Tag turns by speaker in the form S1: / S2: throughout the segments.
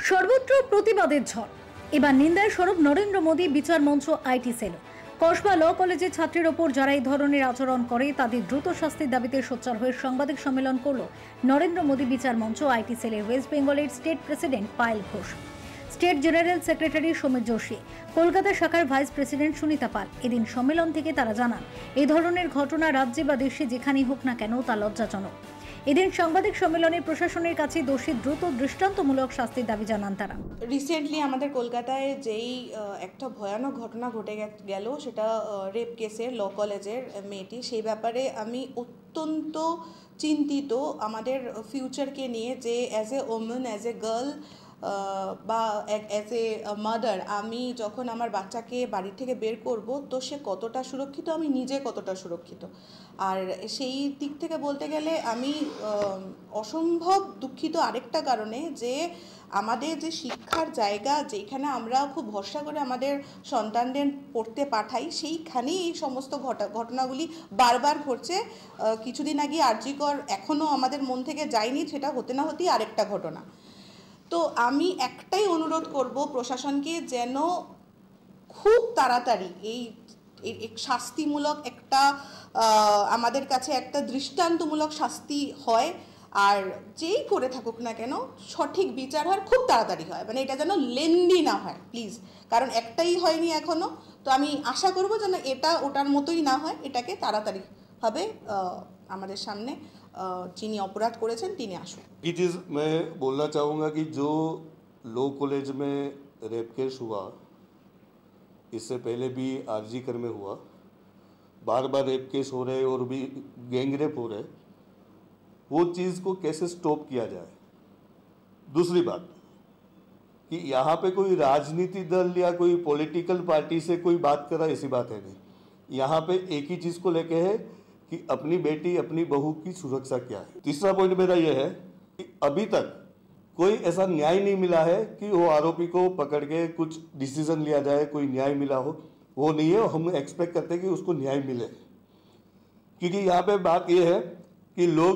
S1: সর্বত্র প্রতিবাদের ঝড়। এবার নিন্দায় সরব নরেন্দ্র মোদী বিচার মঞ্চ আইটি সেল। কসবা ল কলেজের ছাত্রের ওপর যারা এই ধরনের আচরণ করে তাদের দ্রুত শাস্তির দাবিতে সোচ্চার হয়ে সাংবাদিক সম্মেলন করল নরেন্দ্র মোদী বিচার মঞ্চ আইটি সেলের ওয়েস্ট বেঙ্গলের state president Payel Ghosh, state general secretary Samir Joshi, Kolkata শাখার ভাইস প্রেসিডেন্ট সুনিতা পাল। এদিন সম্মেলন থেকে তারা জানান, এই ধরনের ঘটনা রাজ্যে বা দেশে যেখানেই হোক না কেন তা লজ্জাজনক। এদিন সাংবাদিক সম্মেলনে প্রশাসনের কাছে দোষী দ্রুত দৃষ্টান্তমূলক শাস্তির দাবি জানান তারা।
S2: রিসেন্টলি আমাদের কলকাতায় যেই একটা ভয়ানক ঘটনা ঘটে গেল, সেটা রেপ কেসের ল কলেজের মেয়েটি, সেই ব্যাপারে আমি অত্যন্ত চিন্তিত আমাদের ফিউচারকে নিয়ে, যে as a women, as a girl বা অ্যাজ এ মাদার, আমি যখন আমার বাচ্চাকে বাড়ি থেকে বের করব তো সে কতটা সুরক্ষিত, আমি নিজে কতটা সুরক্ষিত। আর সেই দিক থেকে বলতে গেলে আমি অসম্ভব দুঃখিত আরেকটা কারণে, যে আমাদের যে শিক্ষার জায়গা, যেখানে আমরা খুব ভরসা করে আমাদের সন্তানদের পড়তে পাঠাই, সেইখানেই এই সমস্ত ঘটনাগুলি বারবার ঘটছে। কিছুদিন আগে আরজিকর এখনও আমাদের মন থেকে যায়নি, সেটা হতে না হতেই আরেকটা ঘটনা। তো আমি একটাই অনুরোধ করব প্রশাসনকে, যেন খুব তাড়াতাড়ি এই শাস্তিমূলক একটা আমাদের কাছে একটা দৃষ্টান্তমূলক শাস্তি হয়, আর যেই করে থাকুক না কেন সঠিক বিচার হয়, খুব তাড়াতাড়ি হয়, মানে এটা যেন লেন্দি না হয় প্লিজ, কারণ একটাই হয়নি এখনো। তো আমি আশা করব যেন এটা ওটার মতোই না হয়, এটাকে তাড়াতাড়ি হবে আমাদের সামনে যিনি অপরাধ করেছেন তিনি আসুন।
S3: एक चीज़ मैं बोलना चाहूँगा कि जो लॉ कॉलेज में रेप केस हुआ, इससे पहले भी आरजी कर में हुआ, बार बार रेप केस हो रहे और भी गैंग रेप हो रहे, वो चीज़ को कैसे स्टॉप किया जाए। दूसरी बात कि यहाँ पे कोई राजनीति दल या कोई पॉलिटिकल पार्टी से कोई बात कर रहा, ऐसी बात है नहीं। यहाँ पे एक ही चीज़ को लेके है कि अपनी बेटी अपनी बहू की सुरक्षा क्या है। तीसरा पॉइंट मेरा यह है कि अभी तक कोई ऐसा न्याय नहीं मिला है कि वो आरोपी को पकड़ के कुछ डिसीजन लिया जाए, कोई न्याय मिला हो, वो नहीं है। हम एक्सपेक्ट करते हैं कि उसको न्याय मिले, क्योंकि यहाँ पे बात ये है कि लोग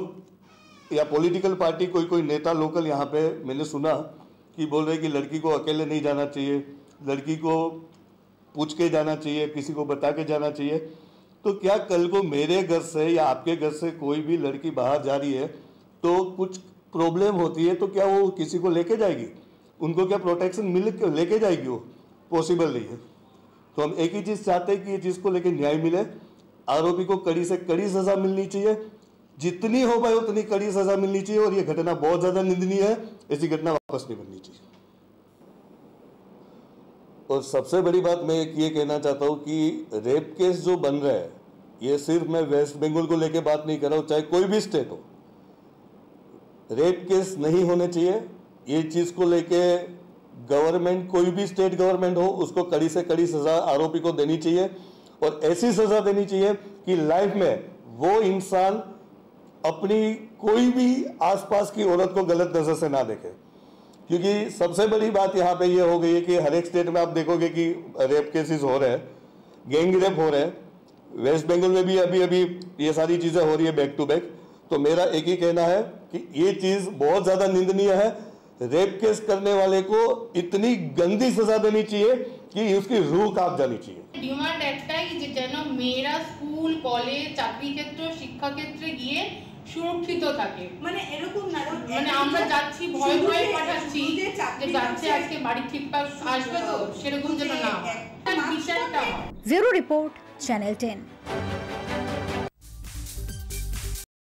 S3: या पॉलिटिकल पार्टी, कोई नेता लोकल यहाँ पे मैंने सुना कि बोल रहे कि लड़की को अकेले नहीं जाना चाहिए, लड़की को पूछ के जाना चाहिए, किसी को बता के जाना चाहिए। तो क्या कल को मेरे घर से या आपके घर से कोई भी लड़की बाहर जा रही है तो कुछ प्रॉब्लम होती है, तो क्या वो किसी को लेके जाएगी? उनको क्या प्रोटेक्शन मिल लेके जाएगी? वो पॉसिबल नहीं है। तो हम एक ही चीज़ चाहते हैं कि ये चीज़ को लेके न्याय मिले, आरोपी को कड़ी से कड़ी सज़ा मिलनी चाहिए, जितनी हो पाए उतनी कड़ी सज़ा मिलनी चाहिए। और ये घटना बहुत ज़्यादा निंदनीय है, ऐसी घटना वापस नहीं बननी चाहिए। और सबसे बड़ी बात मैं ये कहना चाहता हूँ कि रेप केस जो बन रहा है, ये सिर्फ मैं वेस्ट बंगाल को लेके बात नहीं कर रहा हूँ, चाहे कोई भी स्टेट हो, रेप केस नहीं होने चाहिए। ये चीज़ को लेके गवर्नमेंट, कोई भी स्टेट गवर्नमेंट हो, उसको कड़ी से कड़ी सज़ा आरोपी को देनी चाहिए, और ऐसी सज़ा देनी चाहिए कि लाइफ में वो इंसान अपनी कोई भी आसपास की औरत को गलत नज़र से ना देखे। क्योंकि सबसे बड़ी बात यहाँ पे ये हो गई है कि हर एक स्टेट में आप देखोगे कि रेप केसेस हो रहे हैं, गैंग रेप हो रहे हैं। वेस्ट बंगाल में भी अभी अभी ये सारी चीज़ें हो रही है बैक टू बैक। तो मेरा एक ही कहना है कि ये चीज़ बहुत ज़्यादा निंदनीय है। रेप केस करने वाले को इतनी गंदी सजा देनी चाहिए कि उसकी रूह कांप जानी चाहिए।
S4: ডিমান্ড একটাই যে যেন মেয়েরা স্কুল, কলেজ, চাকরি ক্ষেত্র, শিক্ষা ক্ষেত্রে গিয়ে সুরক্ষিত থাকে। মানে এরকম না, মানে আমরা যাচ্ছি ভয় ভয়ে পাঠাচ্ছি যে যাচ্ছে আজকে বাড়ি ঠিকঠাক আসবে, তো সেরকম যেন না হয়। বিচারটা হয়।
S1: Bureau report, channel 10।